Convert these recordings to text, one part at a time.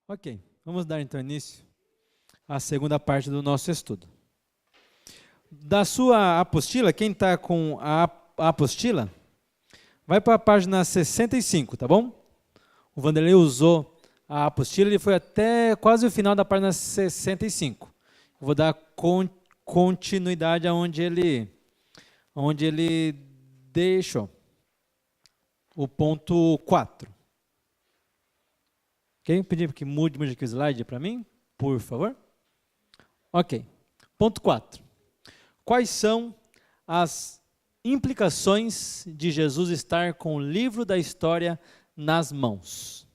Ok, vamos dar então início à segunda parte do nosso estudo. Da sua apostila, quem está com a apostila, vai para a página 65, tá bom? O Vanderlei usou a apostila, ele foi até quase o final da página 65. Eu vou dar continuidade aonde ele deixou. O ponto 4. Ok? Pedir que mude aqui o slide para mim, por favor. Ok. Ponto 4. Quais são as implicações de Jesus estar com o livro da história nas mãos?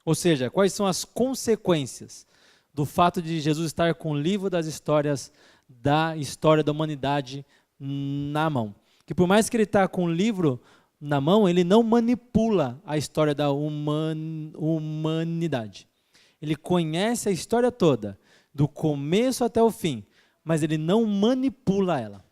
Ou seja, quais são as consequências do fato de Jesus estar com o livro das histórias da história da humanidade na mão? Que por mais que ele está com o livro na mão, ele não manipula a história da humanidade. Ele conhece a história toda, do começo até o fim, mas ele não manipula ela.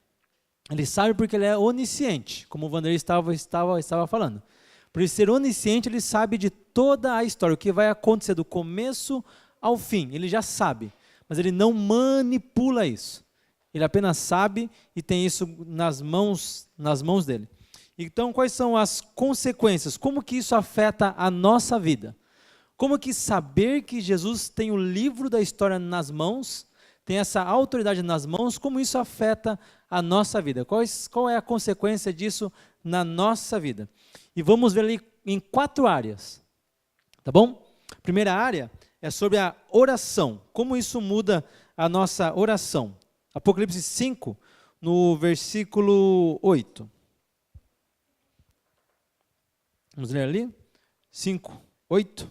Ele sabe porque ele é onisciente, como o Vanderlei estava falando. Por ele ser onisciente, ele sabe de toda a história, o que vai acontecer do começo ao fim, ele já sabe, mas ele não manipula isso. Ele apenas sabe e tem isso nas mãos dele. Então, quais são as consequências? Como que isso afeta a nossa vida? Como que saber que Jesus tem o livro da história nas mãos, tem essa autoridade nas mãos, como isso afeta a nossa vida? Qual é a consequência disso na nossa vida? E vamos ver ali em 4 áreas, tá bom? Primeira área é sobre a oração, como isso muda a nossa oração. Apocalipse 5, no versículo 8. Vamos ler ali? 5, 8.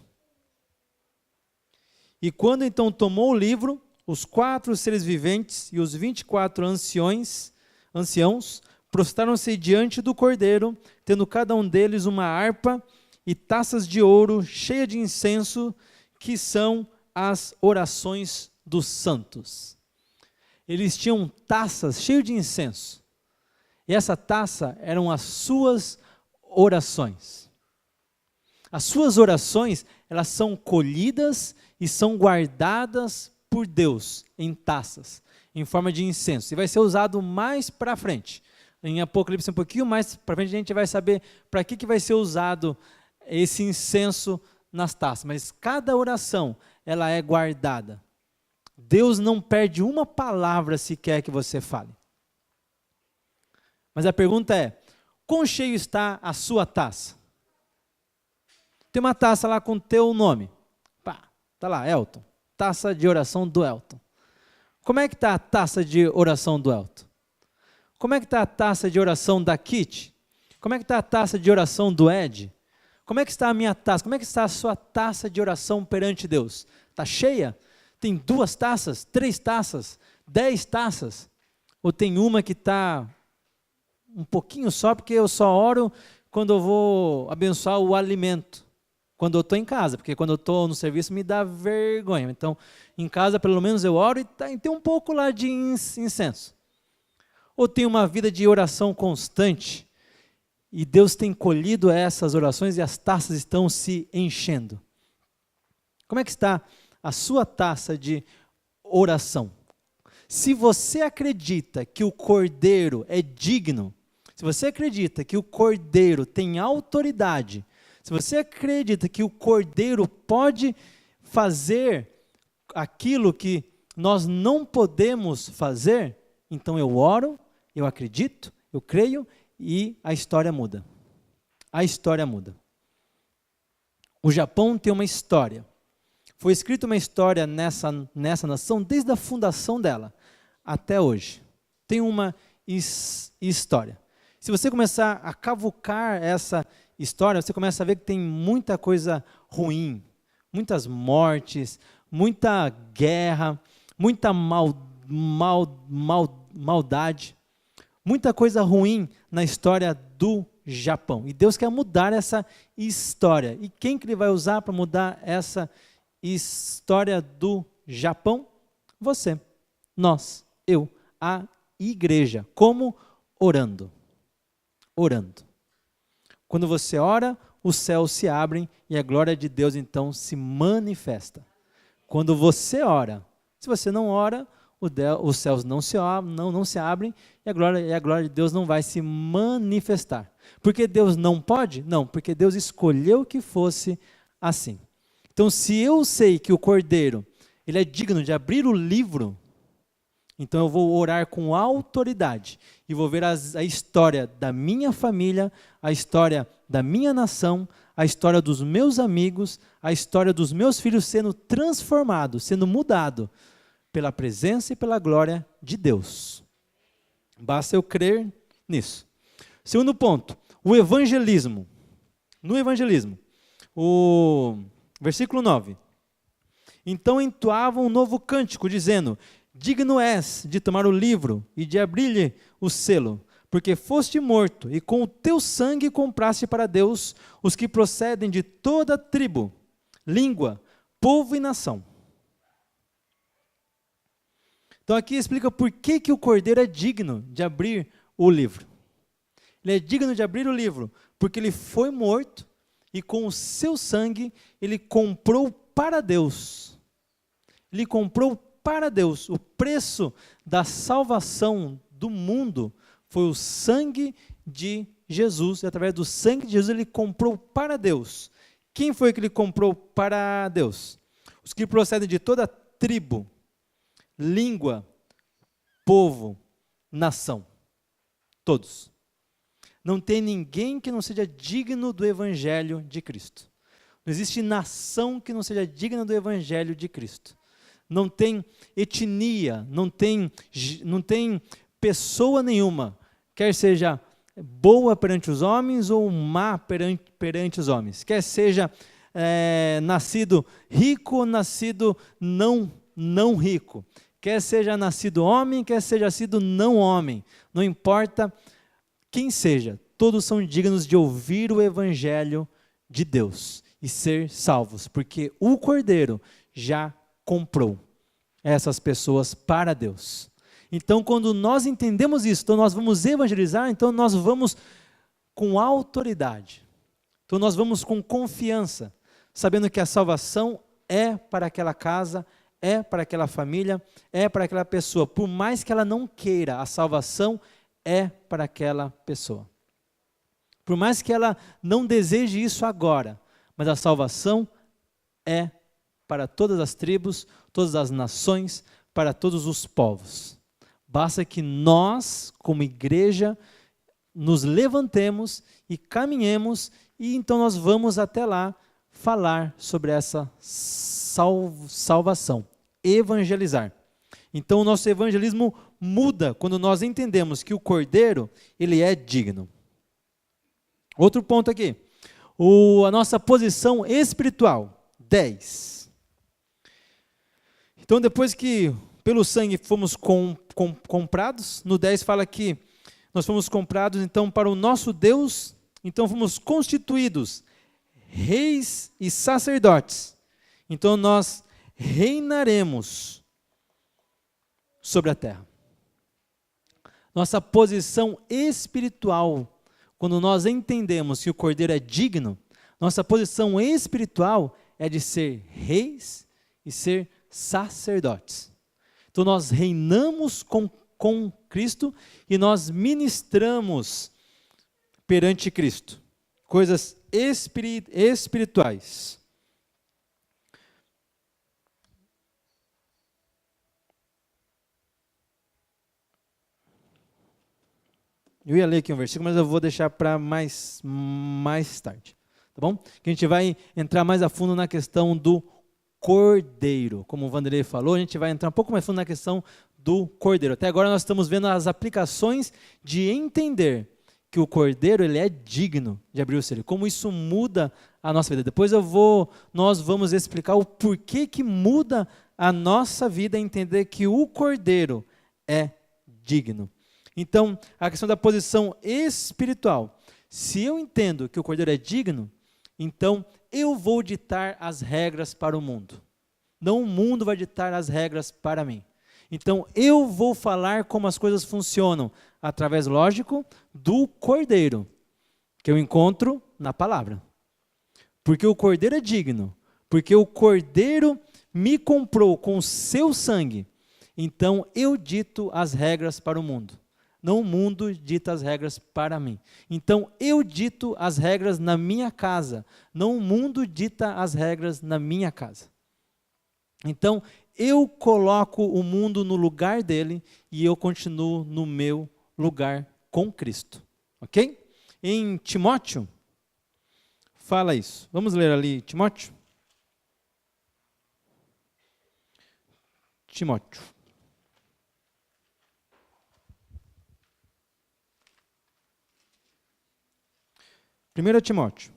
E quando então tomou o livro, os 4 seres viventes e os 24 anciãos prostraram-se diante do Cordeiro, tendo cada um deles uma harpa e taças de ouro cheias de incenso, que são as orações dos santos. Eles tinham taças cheias de incenso, e essa taça eram as suas orações. As suas orações, elas são colhidas e são guardadas por Deus em taças, em forma de incenso. E vai ser usado mais para frente. Em Apocalipse, um pouquinho mais para frente, a gente vai saber para que vai ser usado esse incenso nas taças. Mas cada oração, ela é guardada. Deus não perde uma palavra sequer que você fale. Mas a pergunta é, quão cheio está a sua taça? Tem uma taça lá com o teu nome. Pá, tá lá, Elton. Taça de oração do Elton. Como é que está a taça de oração do Elton? Como é que está a taça de oração da Kitty? Como é que está a taça de oração do Ed? Como é que está a minha taça? Como é que está a sua taça de oração perante Deus? Está cheia? Tem 2 taças? 3 taças? 10 taças? Ou tem uma que está um pouquinho só, porque eu só oro quando eu vou abençoar o alimento? Quando eu estou em casa, porque quando eu estou no serviço me dá vergonha. Então, em casa, pelo menos eu oro e tem um pouco lá de incenso. Ou tem uma vida de oração constante, e Deus tem colhido essas orações e as taças estão se enchendo. Como é que está a sua taça de oração? Se você acredita que o Cordeiro é digno, se você acredita que o Cordeiro tem autoridade, se você acredita que o Cordeiro pode fazer aquilo que nós não podemos fazer, então eu oro, eu acredito, eu creio e a história muda. A história muda. O Japão tem uma história. Foi escrita uma história nessa nação desde a fundação dela até hoje. Tem uma história. Se você começar a cavucar essa história, você começa a ver que tem muita coisa ruim, muitas mortes, muita guerra, muita maldade, muita coisa ruim na história do Japão. E Deus quer mudar essa história. E quem que Ele vai usar para mudar essa história do Japão? Você, nós, eu, a igreja. Como? Orando. Orando. Quando você ora, os céus se abrem e a glória de Deus então se manifesta. Quando você ora, se você não ora, os céus não se abrem e a glória de Deus não vai se manifestar. Porque Deus não pode? Não, porque Deus escolheu que fosse assim. Então, se eu sei que o Cordeiro, ele é digno de abrir o livro, então eu vou orar com autoridade e vou ver a história da minha família, a história da minha nação, a história dos meus amigos, a história dos meus filhos sendo transformado, sendo mudado pela presença e pela glória de Deus. Basta eu crer nisso. Segundo ponto, o evangelismo. No evangelismo, o versículo 9. Então entoavam um novo cântico, dizendo: digno és de tomar o livro e de abrir-lhe o selo, porque foste morto e com o teu sangue compraste para Deus os que procedem de toda tribo, língua, povo e nação. Então aqui explica por que o Cordeiro é digno de abrir o livro. Ele é digno de abrir o livro, porque ele foi morto e com o seu sangue ele comprou para Deus. Ele comprou para Deus. O preço da salvação do mundo foi o sangue de Jesus. E através do sangue de Jesus ele comprou para Deus. Quem foi que ele comprou para Deus? Os que procedem de toda tribo, língua, povo, nação. Todos. Não tem ninguém que não seja digno do evangelho de Cristo. Não existe nação que não seja digna do evangelho de Cristo. Não tem etnia, não tem pessoa nenhuma, quer seja boa perante os homens ou má perante os homens, quer seja nascido rico ou nascido não rico, quer seja nascido homem, quer seja nascido não homem, não importa quem seja, todos são dignos de ouvir o evangelho de Deus e ser salvos, porque o Cordeiro já comprou essas pessoas para Deus. Então, quando nós entendemos isso, então nós vamos evangelizar, então nós vamos com autoridade, então nós vamos com confiança, sabendo que a salvação é para aquela casa, é para aquela família, é para aquela pessoa, por mais que ela não queira, a salvação é para aquela pessoa. Por mais que ela não deseje isso agora, mas a salvação é para todas as tribos, todas as nações, para todos os povos. Basta que nós, como igreja, nos levantemos e caminhemos, e então nós vamos até lá falar sobre essa salvação, evangelizar. Então o nosso evangelismo muda quando nós entendemos que o Cordeiro, ele é digno. Outro ponto aqui, a nossa posição espiritual, 10. Então depois que pelo sangue fomos comprados, no 10 fala que nós fomos comprados então para o nosso Deus, então fomos constituídos reis e sacerdotes, então nós reinaremos sobre a terra. Nossa posição espiritual, quando nós entendemos que o Cordeiro é digno, nossa posição espiritual é de ser reis e ser sacerdotes. Então nós reinamos com Cristo e nós ministramos perante Cristo coisas espirituais. Eu ia ler aqui um versículo, mas eu vou deixar para mais tarde, tá bom? Que a gente vai entrar mais a fundo na questão do Cordeiro. Como o Vanderlei falou, a gente vai entrar um pouco mais fundo na questão do Cordeiro. Até agora nós estamos vendo as aplicações de entender que o Cordeiro ele é digno de abrir o selo. Como isso muda a nossa vida. Depois nós vamos explicar o porquê que muda a nossa vida entender que o Cordeiro é digno. Então, a questão da posição espiritual. Se eu entendo que o Cordeiro é digno, então eu vou ditar as regras para o mundo. Não o mundo vai ditar as regras para mim. Então eu vou falar como as coisas funcionam, através, lógico, do Cordeiro, que eu encontro na palavra. porque o Cordeiro é digno, porque o Cordeiro me comprou com o seu sangue, então eu dito as regras para o mundo. Não o mundo dita as regras para mim. Então eu dito as regras na minha casa, não o mundo dita as regras na minha casa. Então eu coloco o mundo no lugar dele e eu continuo no meu lugar com Cristo. Ok? Em Timóteo, fala isso. Vamos ler ali Timóteo? Timóteo. Primeiro Timóteo.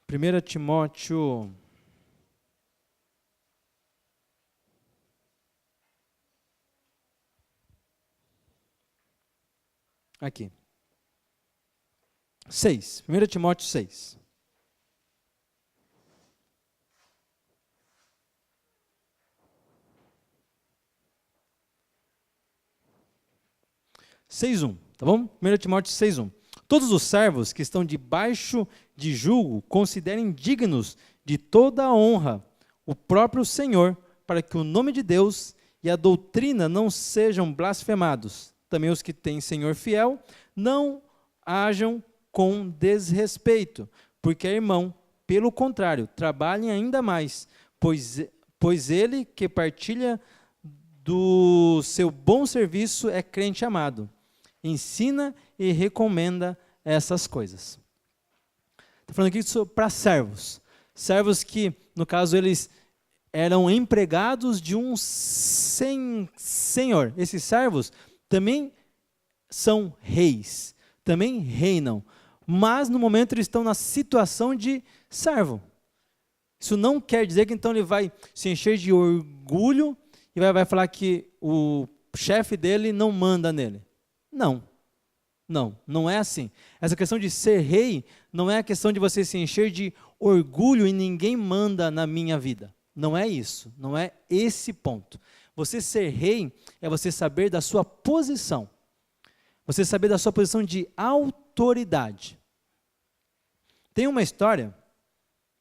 Primeiro Timóteo. Aqui. 6. 1 Timóteo 6. Tá bom? 1 Timóteo 6:1. Todos os servos que estão debaixo de julgo considerem dignos de toda a honra o próprio Senhor, para que o nome de Deus e a doutrina não sejam blasfemados. Também os que têm Senhor fiel não hajam com desrespeito, porque é irmão, pelo contrário, trabalhem ainda mais, pois ele que partilha do seu bom serviço é crente amado. Ensina e recomenda essas coisas. Estou falando aqui para servos. Servos que, no caso, eles eram empregados de um senhor. Esses servos também são reis, também reinam, mas no momento eles estão na situação de servo. Isso não quer dizer que então ele vai se encher de orgulho e vai falar que o chefe dele não manda nele. Não é assim. Essa questão de ser rei não é a questão de você se encher de orgulho e ninguém manda na minha vida. Não é isso, não é esse ponto. Você ser rei é você saber da sua posição. Você saber da sua posição de autoridade. Tem uma história,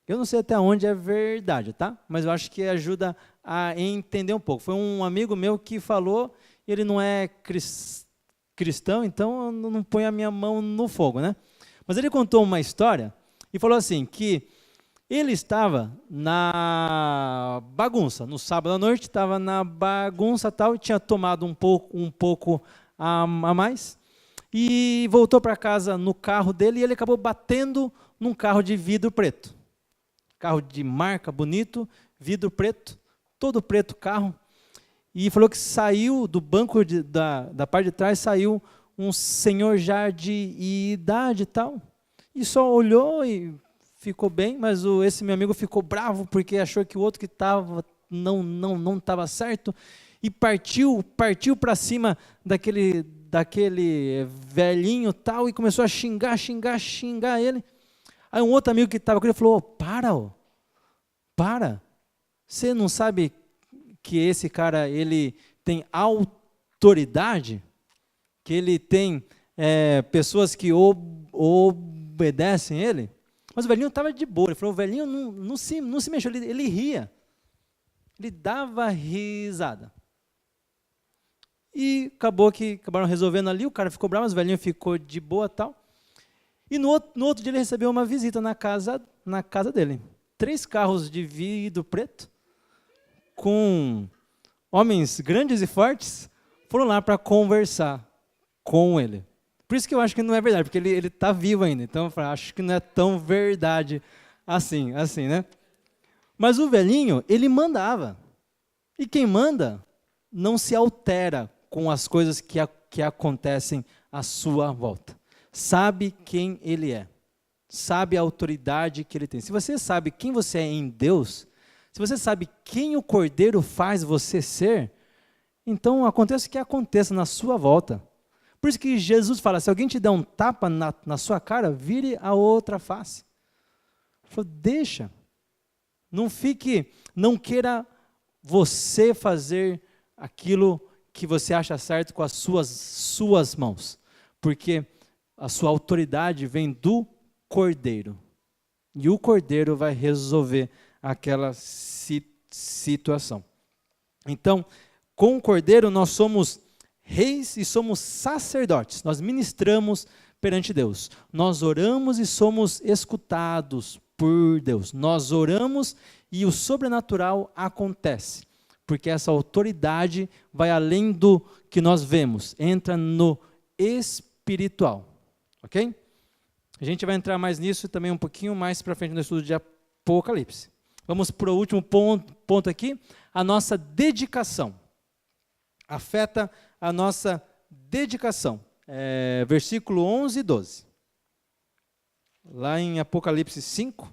eu não sei até onde é verdade, tá? Mas eu acho que ajuda a entender um pouco. Foi um amigo meu que falou, ele não é cristão, então eu não ponho a minha mão no fogo, né? Mas ele contou uma história e falou assim, que ele estava na bagunça, no sábado à noite, estava na bagunça tal, e tinha tomado um pouco a mais, e voltou para casa no carro dele, e ele acabou batendo num carro de vidro preto. Carro de marca, bonito, vidro preto, todo preto carro. E falou que saiu do banco da parte de trás, saiu um senhor já de idade e tal, e só olhou e ficou bem, mas esse meu amigo ficou bravo, porque achou que o outro que estava não estava certo, e partiu para cima daquele velhinho tal, e começou a xingar ele. Aí um outro amigo que estava com ele falou, para, você não sabe que esse cara, ele tem autoridade, que ele tem pessoas que obedecem ele? Mas o velhinho estava de boa, ele falou, o velhinho não se mexeu, ele ria, ele dava risada. E acabaram resolvendo ali, o cara ficou bravo, mas o velhinho ficou de boa e tal. E no outro dia ele recebeu uma visita na casa dele. 3 carros de vidro preto, com homens grandes e fortes, foram lá para conversar com ele. Por isso que eu acho que não é verdade, porque ele está vivo ainda. Então eu acho que não é tão verdade assim, né? Mas o velhinho, ele mandava. E quem manda não se altera com as coisas que acontecem à sua volta. Sabe quem ele é. Sabe a autoridade que ele tem. Se você sabe quem você é em Deus, se você sabe quem o Cordeiro faz você ser, então aconteça o que aconteça na sua volta. Por isso que Jesus fala, se alguém te der um tapa na sua cara, vire a outra face. Ele falou, deixa. Não queira você fazer aquilo que você acha certo com as suas mãos, porque a sua autoridade vem do Cordeiro, e o Cordeiro vai resolver aquela situação. Então, com o Cordeiro nós somos reis e somos sacerdotes, nós ministramos perante Deus, nós oramos e somos escutados por Deus, nós oramos e o sobrenatural acontece, porque essa autoridade vai além do que nós vemos, entra no espiritual, ok? A gente vai entrar mais nisso também um pouquinho mais para frente no estudo de Apocalipse. Vamos para o último ponto aqui, a nossa dedicação. Afeta a nossa dedicação. Versículo 11 e 12. Lá em Apocalipse 5,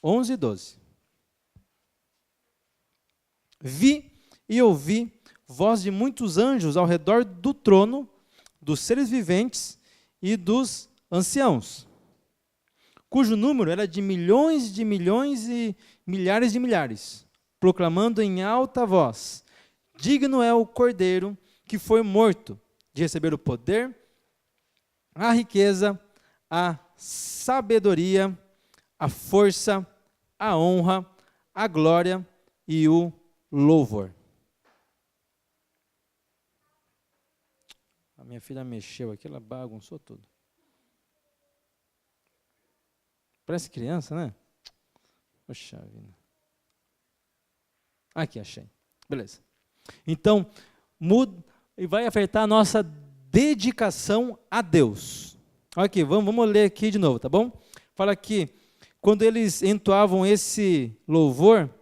11 e 12. Vi e ouvi voz de muitos anjos ao redor do trono, dos seres viventes e dos anciãos, cujo número era de milhões e milhares de milhares, proclamando em alta voz: digno é o Cordeiro que foi morto de receber o poder, a riqueza, a sabedoria, a força, a honra, a glória e o louvor. A minha filha mexeu aqui, ela bagunçou tudo. Parece criança, né? Poxa vida. Aqui, achei. Beleza. Então, muda e vai afetar a nossa dedicação a Deus. Olha aqui, vamos ler aqui de novo, tá bom? Fala que quando eles entoavam esse louvor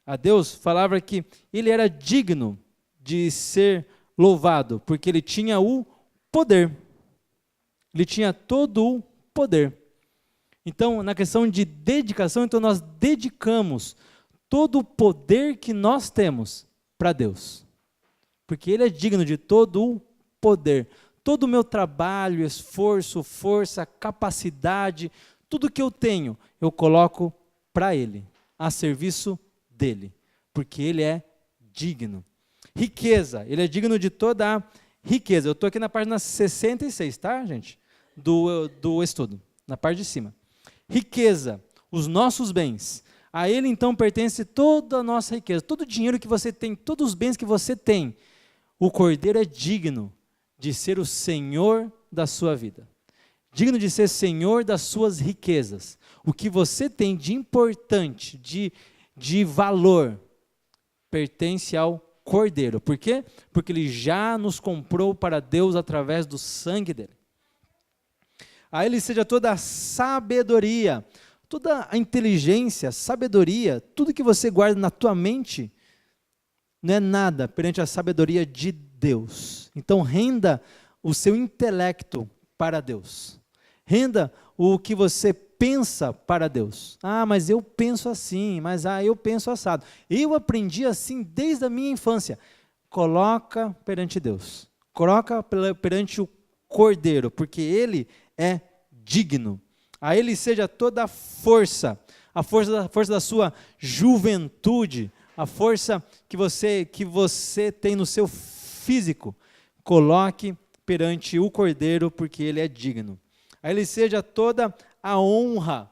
a Deus, falava que ele era digno de ser louvado, porque ele tinha o poder. Ele tinha todo o poder. Então, na questão de dedicação, então nós dedicamos todo o poder que nós temos para Deus. Porque Ele é digno de todo o poder. Todo o meu trabalho, esforço, força, capacidade, tudo que eu tenho, eu coloco para Ele, a serviço dEle. Porque Ele é digno. Riqueza, Ele é digno de toda a riqueza. Eu estou aqui na página 66, tá, gente? Do estudo, na parte de cima. Riqueza, os nossos bens. A Ele, então, pertence toda a nossa riqueza, todo o dinheiro que você tem, todos os bens que você tem. O Cordeiro é digno de ser o Senhor da sua vida, digno de ser Senhor das suas riquezas. O que você tem de importante, de valor, pertence ao Cordeiro. Por quê? Porque Ele já nos comprou para Deus através do sangue dEle. A Ele seja toda a sabedoria, toda a inteligência, sabedoria, tudo que você guarda na tua mente, não é nada perante a sabedoria de Deus. Então renda o seu intelecto para Deus. Renda o que você pensa para Deus. Ah, mas eu penso assim, eu penso assado. Eu aprendi assim desde a minha infância. Coloca perante Deus. Coloca perante o Cordeiro, porque Ele é digno. A Ele seja toda a força da sua juventude, a força que você tem no seu físico, coloque perante o Cordeiro, porque Ele é digno. A Ele seja toda a honra,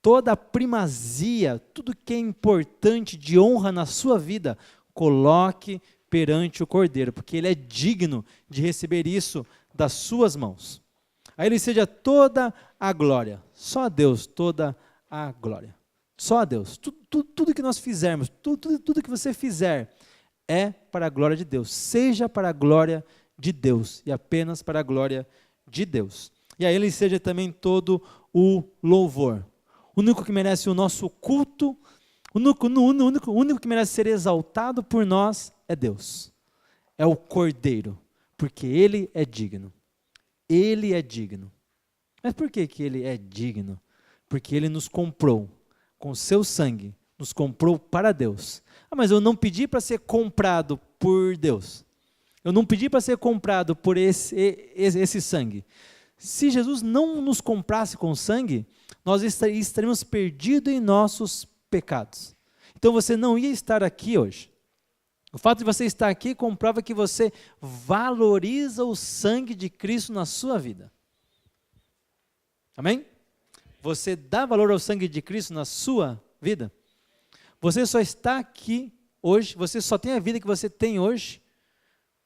toda a primazia, tudo que é importante de honra na sua vida, coloque perante o Cordeiro, porque Ele é digno de receber isso das suas mãos. A Ele seja toda a glória, só a Deus toda a glória, só a Deus. Tudo que nós fizermos, tudo que você fizer é para a glória de Deus, seja para a glória de Deus e apenas para a glória de Deus. E a Ele seja também todo o louvor. O único que merece o nosso culto, o único que merece ser exaltado por nós é Deus, é o Cordeiro, porque Ele é digno. Ele é digno. Mas por que Ele é digno? Porque Ele nos comprou com o seu sangue, nos comprou para Deus. Ah, mas eu não pedi para ser comprado por Deus. Eu não pedi para ser comprado por esse sangue. Se Jesus não nos comprasse com sangue, nós estaríamos perdidos em nossos pecados. Então você não ia estar aqui hoje. O fato de você estar aqui comprova que você valoriza o sangue de Cristo na sua vida. Amém? Você dá valor ao sangue de Cristo na sua vida? Você só está aqui hoje, você só tem a vida que você tem hoje.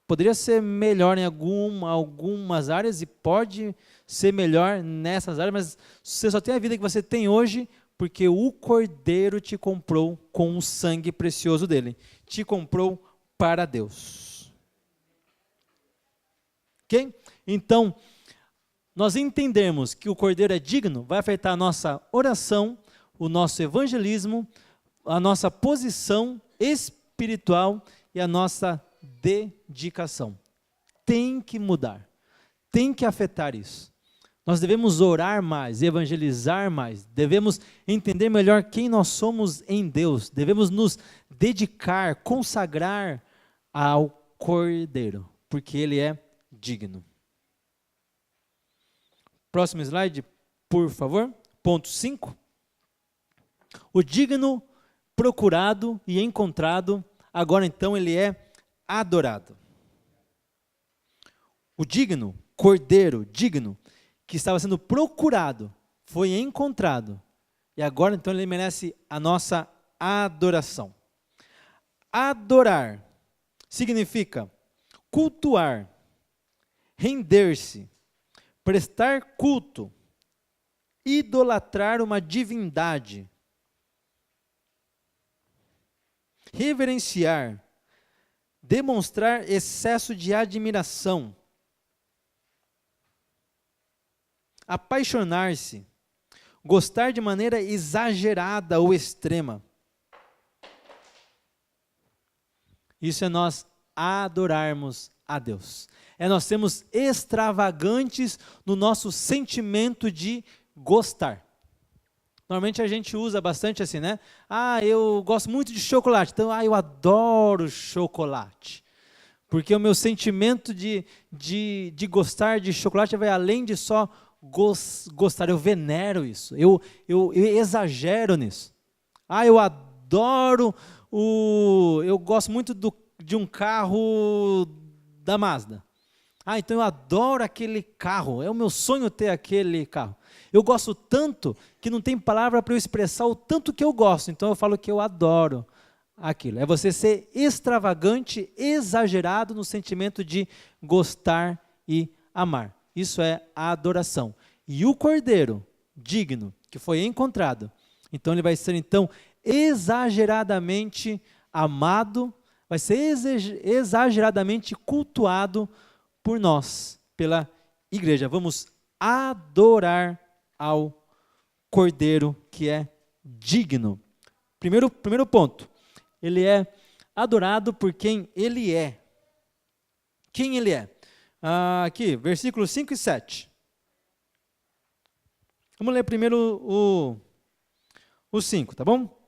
Poderia ser melhor em algumas áreas e pode ser melhor nessas áreas, mas você só tem a vida que você tem hoje porque o Cordeiro te comprou com o sangue precioso dele. Te comprou para Deus. Ok? Então, nós entendemos que o Cordeiro é digno, vai afetar a nossa oração, o nosso evangelismo, a nossa posição espiritual e a nossa dedicação. Tem que mudar, tem que afetar isso. Nós devemos orar mais, evangelizar mais, devemos entender melhor quem nós somos em Deus, devemos nos dedicar, consagrar ao Cordeiro, porque Ele é digno. Próximo slide, por favor. Ponto 5. O digno, procurado e encontrado, agora então ele é adorado. O digno, Cordeiro, digno, que estava sendo procurado, foi encontrado, e agora então ele merece a nossa adoração. Adorar significa cultuar, render-se, prestar culto, idolatrar uma divindade, reverenciar, demonstrar excesso de admiração, apaixonar-se, gostar de maneira exagerada ou extrema. Isso é nós adorarmos a Deus. É nós sermos extravagantes no nosso sentimento de gostar. Normalmente a gente usa bastante assim, né? Eu gosto muito de chocolate, então, eu adoro chocolate. Porque o meu sentimento de gostar de chocolate vai além de só gostar, eu venero isso, eu exagero nisso. Eu adoro, eu gosto muito de um carro da Mazda. Então eu adoro aquele carro, é o meu sonho ter aquele carro. Eu gosto tanto que não tem palavra para eu expressar o tanto que eu gosto, então eu falo que eu adoro aquilo. É você ser extravagante, exagerado no sentimento de gostar e amar. Isso é a adoração. E o Cordeiro, digno, que foi encontrado, então ele vai ser então exageradamente amado, vai ser exageradamente cultuado por nós, pela igreja. Vamos adorar ao Cordeiro que é digno. Primeiro ponto, ele é adorado por quem ele é. Quem ele é? Aqui, versículos 5 e 7. Vamos ler primeiro o 5, tá bom?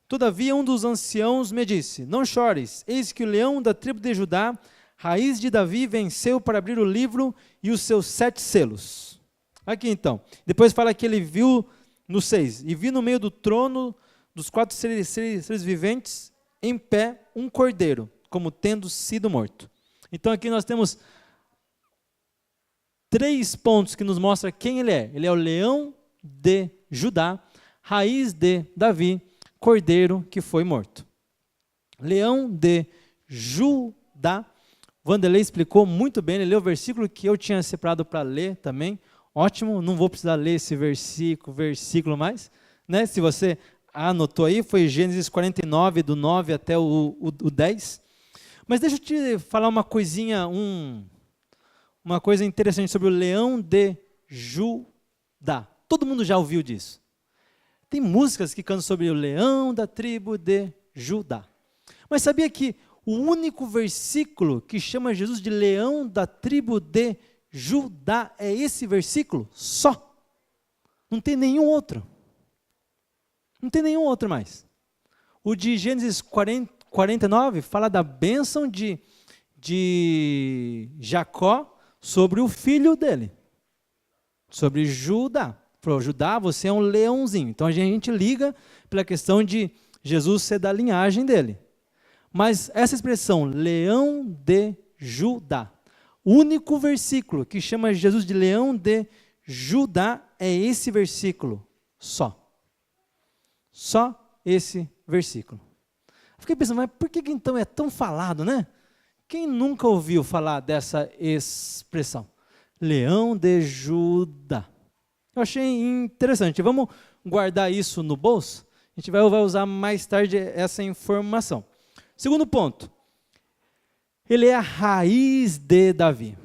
Todavia um dos anciãos me disse, não chores, eis que o leão da tribo de Judá, raiz de Davi, venceu para abrir o livro e os seus 7 selos. Aqui então, depois fala que ele viu no 6, e vi no meio do trono dos 4 seres viventes, em pé, um cordeiro, como tendo sido morto. Então aqui nós temos 3 pontos que nos mostram quem ele é. Ele é o leão de Judá, raiz de Davi, cordeiro que foi morto. Leão de Judá. Vanderlei explicou muito bem, ele leu o versículo que eu tinha separado para ler também. Ótimo, não vou precisar ler esse versículo mais, né? Se você anotou aí, foi Gênesis 49, do 9 até o 10. Mas deixa eu te falar uma coisinha, uma coisa interessante sobre o leão de Judá. Todo mundo já ouviu disso. Tem músicas que cantam sobre o leão da tribo de Judá. Mas sabia que o único versículo que chama Jesus de leão da tribo de Judá é esse versículo? Só. Não tem nenhum outro. Não tem nenhum outro mais. O de Gênesis 49 fala da bênção de Jacó sobre o filho dele, sobre Judá. Falou, Judá, você é um leãozinho. Então a gente liga pela questão de Jesus ser da linhagem dele. Mas essa expressão, leão de Judá, o único versículo que chama Jesus de leão de Judá é esse versículo só. Só esse versículo. Eu fiquei pensando, mas por que então é tão falado, né? Quem nunca ouviu falar dessa expressão? Leão de Judá. Eu achei interessante. Vamos guardar isso no bolso? A gente vai usar mais tarde essa informação. Segundo ponto. Ele é a raiz de Davi.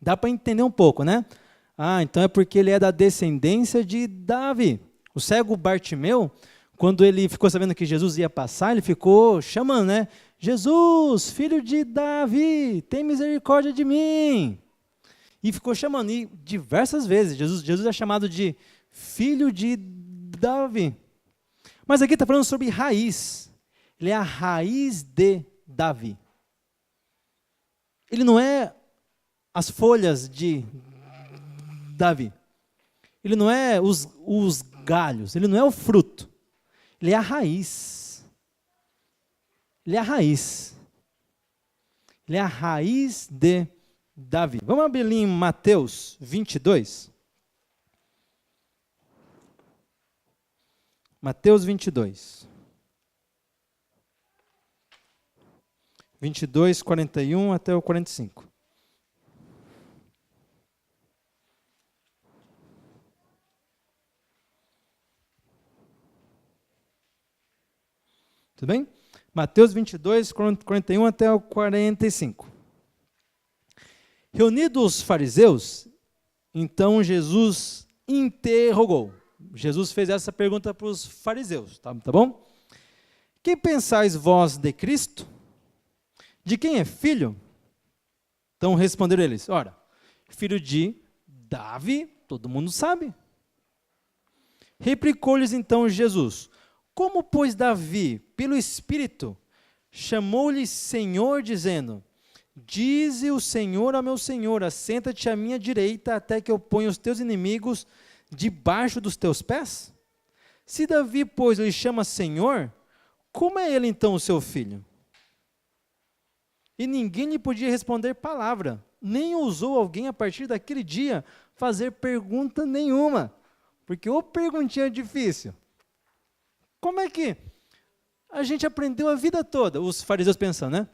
Dá para entender um pouco, né? Ah, então é porque ele é da descendência de Davi. O cego Bartimeu, quando ele ficou sabendo que Jesus ia passar, ele ficou chamando, né? Jesus, filho de Davi, tem misericórdia de mim. E ficou chamando, e diversas vezes, Jesus é chamado de filho de Davi. Mas aqui está falando sobre raiz. Ele é a raiz de Davi. Ele não é as folhas de Davi. Ele não é os galhos, ele não é o fruto. Ele é a raiz. Ele é a raiz. Ele é a raiz de Davi. Vamos abrir ali em Mateus 22. Mateus 22. 22, 41 até o 45. Tudo bem? Mateus 22, 41 até o 45. Reunidos os fariseus, então Jesus interrogou. Jesus fez essa pergunta para os fariseus, tá bom? Quem pensais vós de Cristo? De quem é filho? Então responderam eles, ora, filho de Davi, todo mundo sabe. Replicou-lhes então Jesus, como pois Davi, pelo Espírito, chamou-lhe Senhor, dizendo, dize o Senhor ao meu Senhor, assenta-te à minha direita, até que eu ponha os teus inimigos debaixo dos teus pés? Se Davi, pois, lhe chama Senhor, como é ele então o seu filho? E ninguém lhe podia responder palavra, nem ousou alguém a partir daquele dia fazer pergunta nenhuma, porque ou perguntinha difícil. Como é que a gente aprendeu a vida toda, os fariseus pensando, né?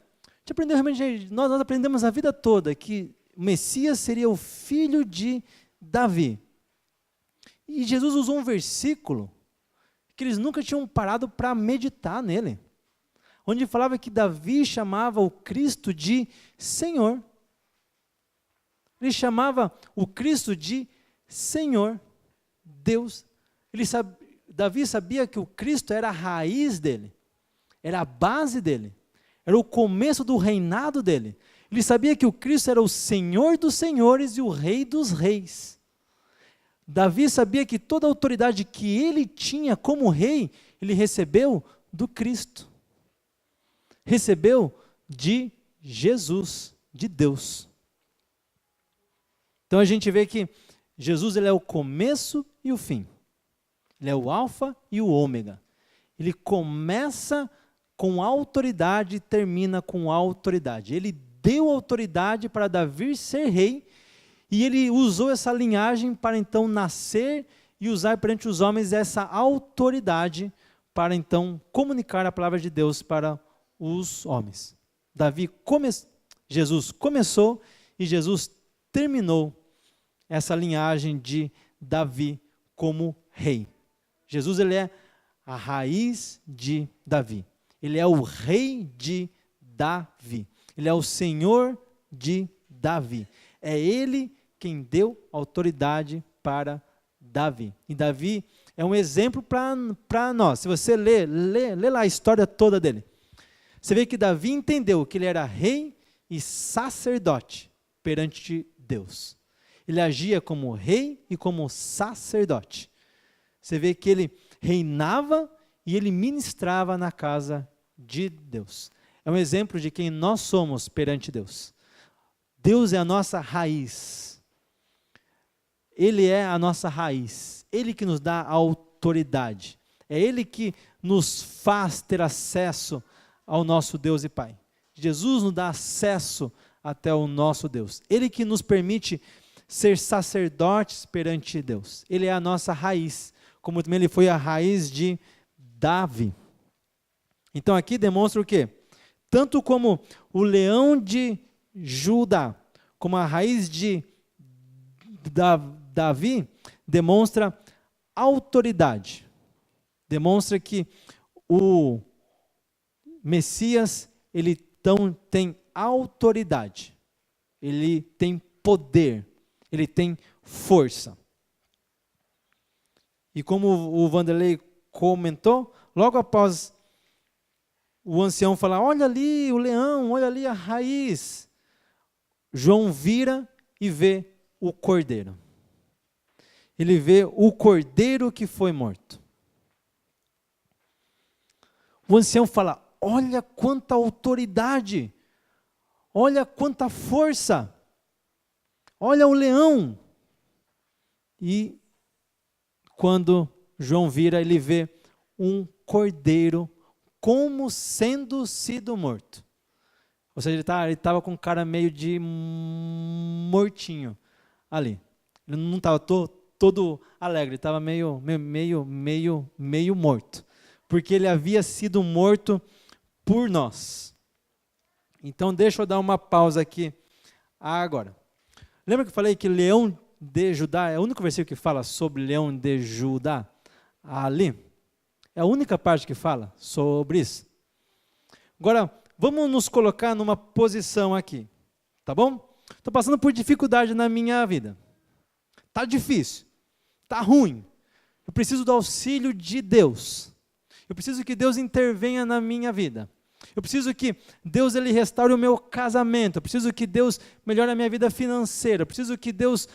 Nós aprendemos a vida toda que o Messias seria o filho de Davi. E Jesus usou um versículo que eles nunca tinham parado para meditar nele, onde falava que Davi chamava o Cristo de Senhor. Ele chamava o Cristo de Senhor, Deus. Davi sabia que o Cristo era a raiz dele, era a base dele, era o começo do reinado dele. Ele sabia que o Cristo era o Senhor dos senhores e o Rei dos reis. Davi sabia que toda a autoridade que ele tinha como rei, ele recebeu do Cristo. Recebeu de Jesus, de Deus. Então a gente vê que Jesus ele é o começo e o fim. Ele é o alfa e o ômega. Ele começa com autoridade e termina com autoridade. Ele deu autoridade para Davi ser rei e ele usou essa linhagem para então nascer e usar perante os homens essa autoridade para então comunicar a palavra de Deus para os homens. Jesus começou e Jesus terminou essa linhagem de Davi como rei. Jesus ele é a raiz de Davi. Ele é o rei de Davi. Ele é o Senhor de Davi. É ele quem deu autoridade para Davi. E Davi é um exemplo para nós. Se você lê lá a história toda dele, você vê que Davi entendeu que ele era rei e sacerdote perante Deus. Ele agia como rei e como sacerdote. Você vê que ele reinava e ele ministrava na casa de Deus. É um exemplo de quem nós somos perante Deus. Deus é a nossa raiz. Ele é a nossa raiz. Ele que nos dá a autoridade. É Ele que nos faz ter acesso ao nosso Deus e Pai. Jesus nos dá acesso até o nosso Deus. Ele que nos permite ser sacerdotes perante Deus. Ele é a nossa raiz, como também Ele foi a raiz de Davi. Então aqui demonstra o quê? Tanto como o leão de Judá, como a raiz de Davi, demonstra autoridade. Demonstra que o Messias, ele tem autoridade, ele tem poder, ele tem força. E como o Vanderlei comentou, logo após o ancião falar, olha ali o leão, olha ali a raiz, João vira e vê o cordeiro. Ele vê o cordeiro que foi morto. O ancião fala, olha quanta autoridade, olha quanta força, olha o leão. E quando João vira, ele vê um cordeiro como sendo sido morto. Ou seja, ele estava com cara meio de mortinho ali. Ele não estava todo alegre, ele estava meio morto. Porque ele havia sido morto por nós. Então deixa eu dar uma pausa aqui agora. Lembra que eu falei que leão de Judá é o único versículo que fala sobre leão de Judá? Ali. É a única parte que fala sobre isso. Agora, vamos nos colocar numa posição aqui, tá bom? Estou passando por dificuldade na minha vida. Está difícil, está ruim. Eu preciso do auxílio de Deus. Eu preciso que Deus intervenha na minha vida. Eu preciso que Deus ele restaure o meu casamento. Eu preciso que Deus melhore a minha vida financeira. Eu preciso que Deus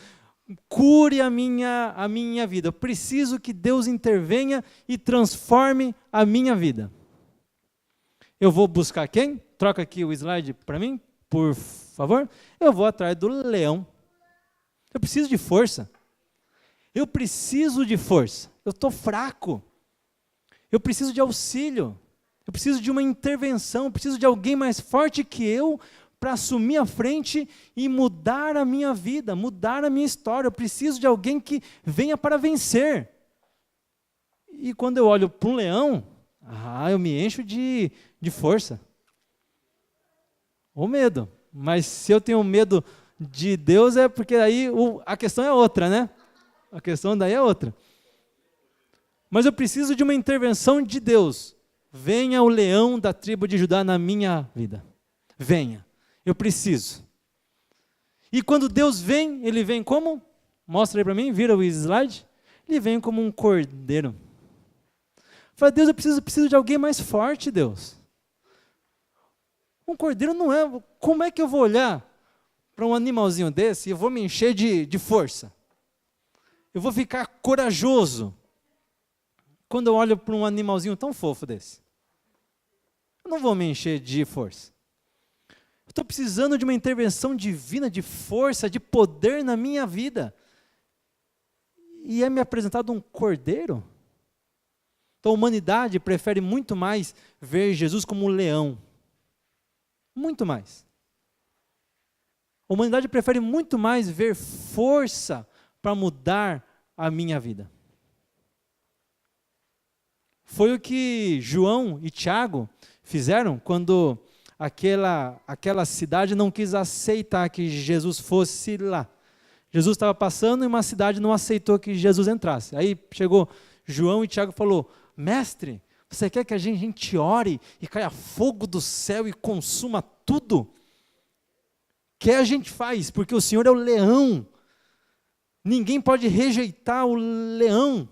cure a minha vida. Eu preciso que Deus intervenha e transforme a minha vida. Eu vou buscar quem? Troca aqui o slide para mim, por favor. Eu vou atrás do leão. Eu preciso de força. Eu preciso de força. Eu estou fraco. Eu preciso de auxílio. Eu preciso de uma intervenção. Eu preciso de alguém mais forte que eu para assumir a frente e mudar a minha vida, mudar a minha história. Eu preciso de alguém que venha para vencer. E quando eu olho para um leão, eu me encho de força. Ou medo. Mas se eu tenho medo de Deus, é porque aí a questão é outra, né? A questão daí é outra. Mas eu preciso de uma intervenção de Deus. Venha o leão da tribo de Judá na minha vida. Venha. Eu preciso. E quando Deus vem, ele vem como? Mostra aí para mim, vira o slide. Ele vem como um cordeiro. Fala, Deus, eu preciso de alguém mais forte, Deus. Um cordeiro não é... Como é que eu vou olhar para um animalzinho desse e eu vou me encher de força? Eu vou ficar corajoso quando eu olho para um animalzinho tão fofo desse. Eu não vou me encher de força. Estou precisando de uma intervenção divina, de força, de poder na minha vida. E é me apresentado um cordeiro? Então a humanidade prefere muito mais ver Jesus como um leão. Muito mais. A humanidade prefere muito mais ver força para mudar a minha vida. Foi o que João e Tiago fizeram quando aquela cidade não quis aceitar que Jesus fosse lá. Jesus estava passando e uma cidade não aceitou que Jesus entrasse. Aí chegou João e Tiago e falou, mestre, você quer que a gente ore e caia fogo do céu e consuma tudo? O que a gente faz? Porque o Senhor é o leão. Ninguém pode rejeitar o leão.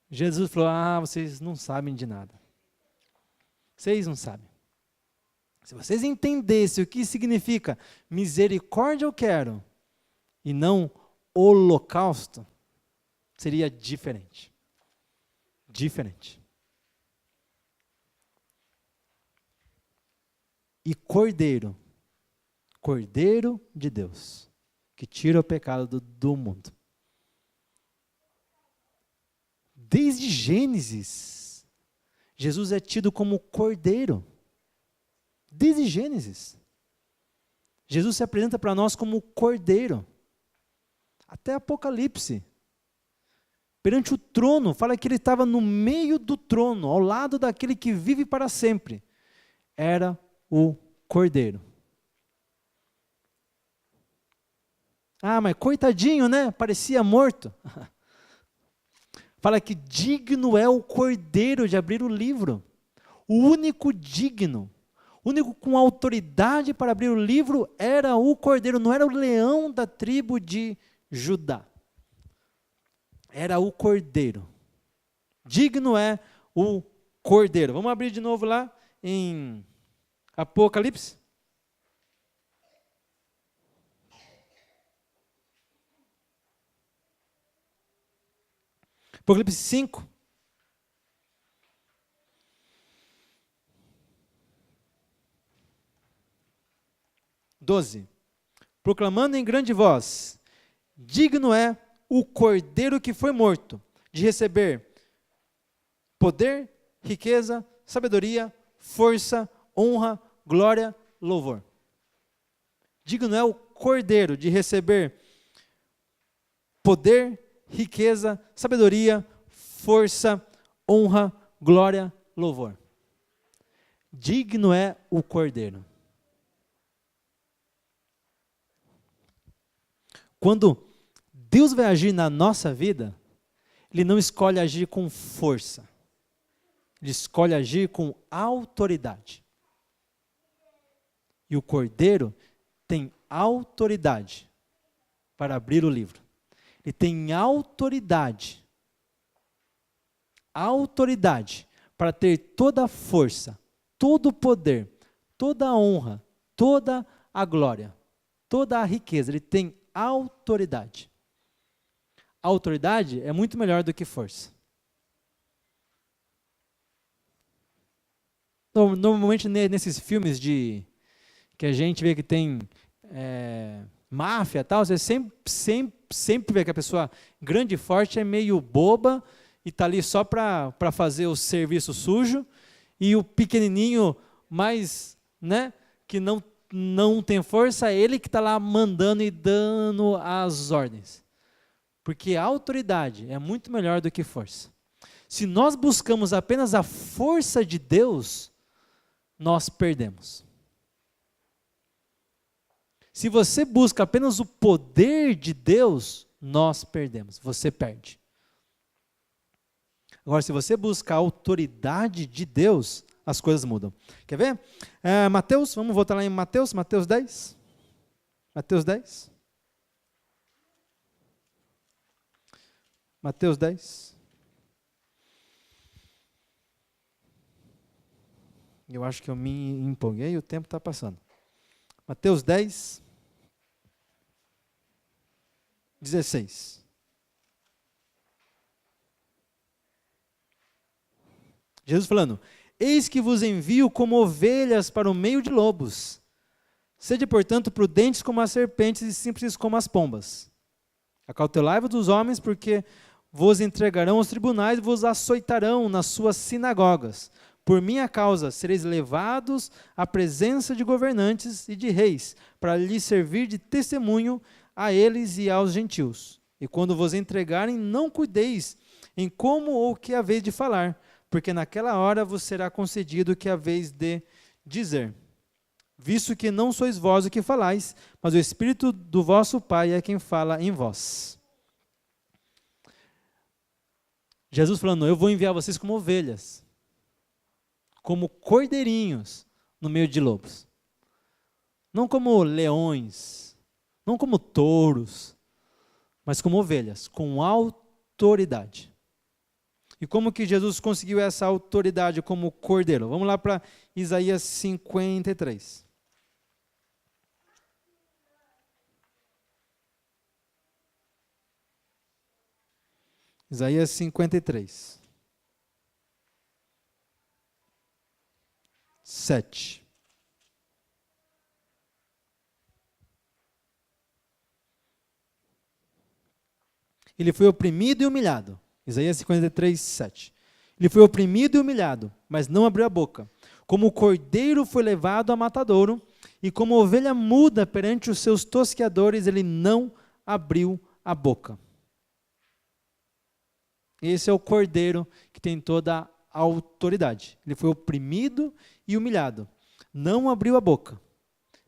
Jesus falou, vocês não sabem de nada. Vocês não sabem. Se vocês entendessem o que significa misericórdia eu quero, e não holocausto, seria diferente. Diferente. E cordeiro de Deus, que tira o pecado do mundo. Desde Gênesis, Jesus é tido como Cordeiro. Desde Gênesis. Jesus se apresenta para nós como Cordeiro. Até Apocalipse. Perante o trono, fala que ele estava no meio do trono, ao lado daquele que vive para sempre. Era o Cordeiro. Ah, mas coitadinho, né? Parecia morto. Fala que digno é o Cordeiro de abrir o livro. O único digno, o único com autoridade para abrir o livro era o Cordeiro, não era o leão da tribo de Judá. Era o Cordeiro. Digno é o Cordeiro. Vamos abrir de novo lá em Apocalipse. Apocalipse 5. Proclamando em grande voz, digno é o Cordeiro que foi morto, de receber poder, riqueza, sabedoria, força, honra, glória, louvor. Digno é o Cordeiro de receber poder, riqueza, sabedoria, força, honra, glória, louvor. Digno é o Cordeiro. Quando Deus vai agir na nossa vida, Ele não escolhe agir com força. Ele escolhe agir com autoridade. E o Cordeiro tem autoridade para abrir o livro. Ele tem autoridade para ter toda a força, todo o poder, toda a honra, toda a glória, toda a riqueza. Ele tem autoridade. Autoridade é muito melhor do que força. Normalmente nesses filmes que a gente vê que tem máfia e tal, você sempre vê que a pessoa grande e forte é meio boba e está ali só para fazer o serviço sujo, e o pequenininho mais, que não tem força, é ele que está lá mandando e dando as ordens. Porque a autoridade é muito melhor do que força. Se nós buscamos apenas a força de Deus, nós perdemos. Se você busca apenas o poder de Deus, nós perdemos, você perde. Agora, se você busca a autoridade de Deus, as coisas mudam. Quer ver? Mateus, vamos voltar lá em Mateus 10. Mateus 10. Mateus 10. Eu acho que eu me empolguei e o tempo está passando. Mateus 10, 16. Jesus falando: eis que vos envio como ovelhas para o meio de lobos. Sede, portanto, prudentes como as serpentes e simples como as pombas. Acautelai-vos dos homens, porque vos entregarão aos tribunais e vos açoitarão nas suas sinagogas. Por minha causa sereis levados à presença de governantes e de reis, para lhes servir de testemunho a eles e aos gentios. E quando vos entregarem, não cuideis em como ou o que haveis de falar, porque naquela hora vos será concedido o que haveis de dizer. Visto que não sois vós o que falais, mas o Espírito do vosso Pai é quem fala em vós. Jesus falando: eu vou enviar vocês como ovelhas, como cordeirinhos no meio de lobos. Não como leões, não como touros, mas como ovelhas, com autoridade. E como que Jesus conseguiu essa autoridade como cordeiro? Vamos lá para Isaías 53. Isaías 53. 7. Ele foi oprimido e humilhado, Isaías 53, 7. Ele foi oprimido e humilhado, mas não abriu a boca. Como o cordeiro foi levado a matadouro, e como ovelha muda perante os seus tosqueadores, ele não abriu a boca. Esse é o cordeiro que tem toda a autoridade. Ele foi oprimido e humilhado. Não abriu a boca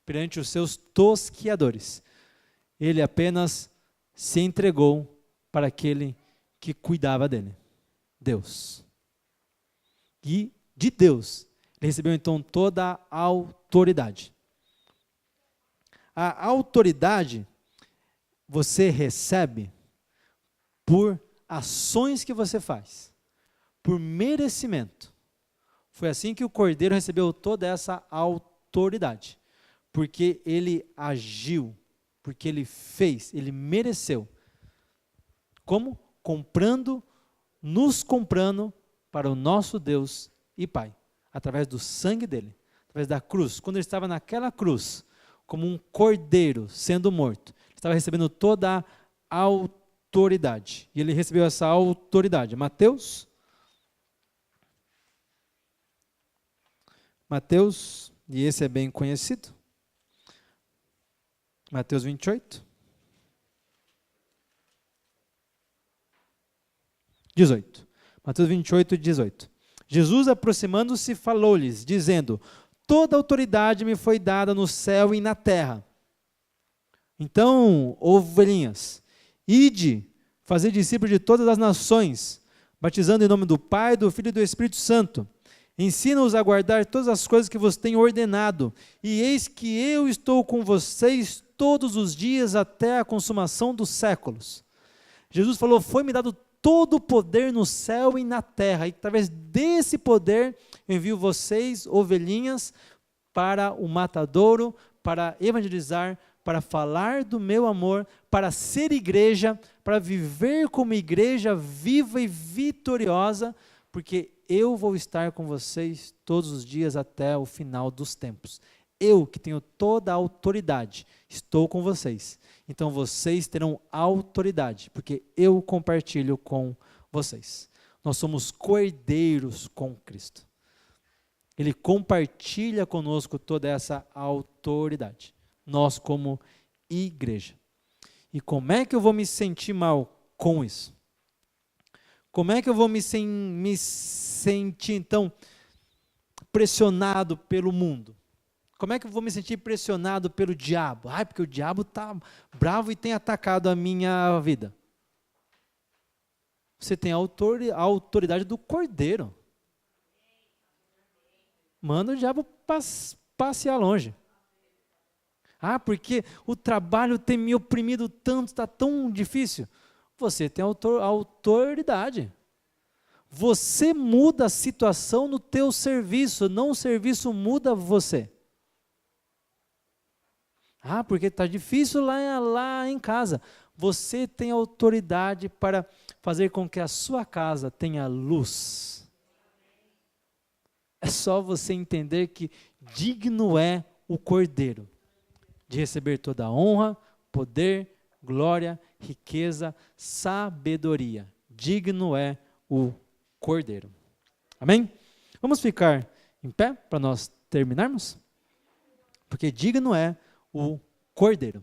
perante os seus tosqueadores. Ele apenas se entregou para aquele que cuidava dele, Deus. E de Deus, ele recebeu então toda a autoridade. A autoridade você recebe por ações que você faz, por merecimento. Foi assim que o cordeiro recebeu toda essa autoridade, porque ele agiu, porque ele fez, ele mereceu. Como? Nos comprando para o nosso Deus e Pai, através do sangue dele, através da cruz. Quando ele estava naquela cruz, como um cordeiro sendo morto, ele estava recebendo toda a autoridade. E ele recebeu essa autoridade. Mateus, e esse é bem conhecido, Mateus 28, 18. Mateus 28, 18. Jesus, aproximando-se, falou-lhes, dizendo: toda autoridade me foi dada no céu e na terra. Então, ovelhinhas, ide, fazer discípulos de todas as nações, batizando em nome do Pai, do Filho e do Espírito Santo. Ensina-os a guardar todas as coisas que vos tenho ordenado, e eis que eu estou com vocês todos os dias até a consumação dos séculos. Jesus falou: foi-me dado todo o poder no céu e na terra, e através desse poder eu envio vocês, ovelhinhas, para o matadouro, para evangelizar, para falar do meu amor, para ser igreja, para viver como igreja viva e vitoriosa, porque eu vou estar com vocês todos os dias até o final dos tempos. Eu, que tenho toda a autoridade, estou com vocês. Então vocês terão autoridade, porque eu compartilho com vocês. Nós somos cordeiros com Cristo. Ele compartilha conosco toda essa autoridade. Nós como igreja. E como é que eu vou me sentir mal com isso? Como é que eu vou me sentir, então, pressionado pelo mundo? Como é que eu vou me sentir pressionado pelo diabo? Porque o diabo está bravo e tem atacado a minha vida. Você tem a autoridade do cordeiro. Manda o diabo passear longe. Porque o trabalho tem me oprimido tanto, está tão difícil. Você tem autoridade. Você muda a situação no teu serviço, não o serviço muda você. Porque está difícil lá em casa. Você tem autoridade para fazer com que a sua casa tenha luz. É só você entender que digno é o cordeiro de receber toda a honra, poder, glória, riqueza, sabedoria. Digno é o cordeiro. Amém? Vamos ficar em pé para nós terminarmos? Porque digno é o cordeiro.